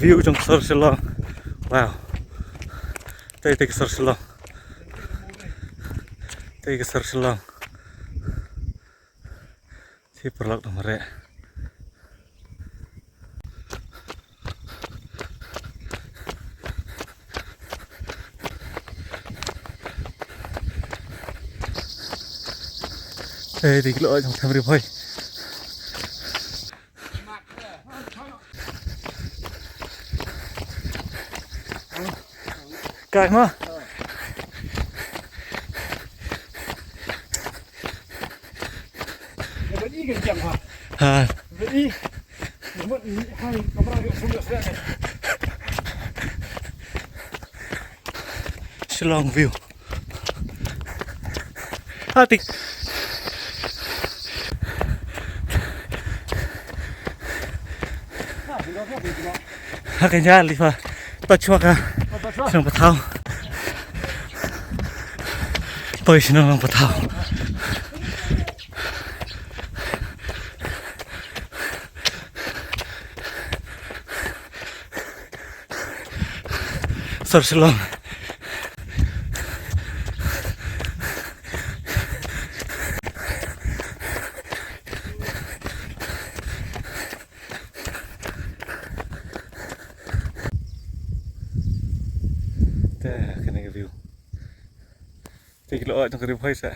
view trong sơ sơ long. Wow. Đây cái sơ sơ long. Đây cái sơ sơ long. Thì perlak nomor ya. Đây thì lỗi trong tham thôi. Cái mà. À. Long view. Ah, tik. Cái nhà đi vào bắt chuột à, xong bắt thao, tôi xin nó bắt thao, sờ sờ lòng, cái này cái view, thì cái lỗ trong cái view face ạ.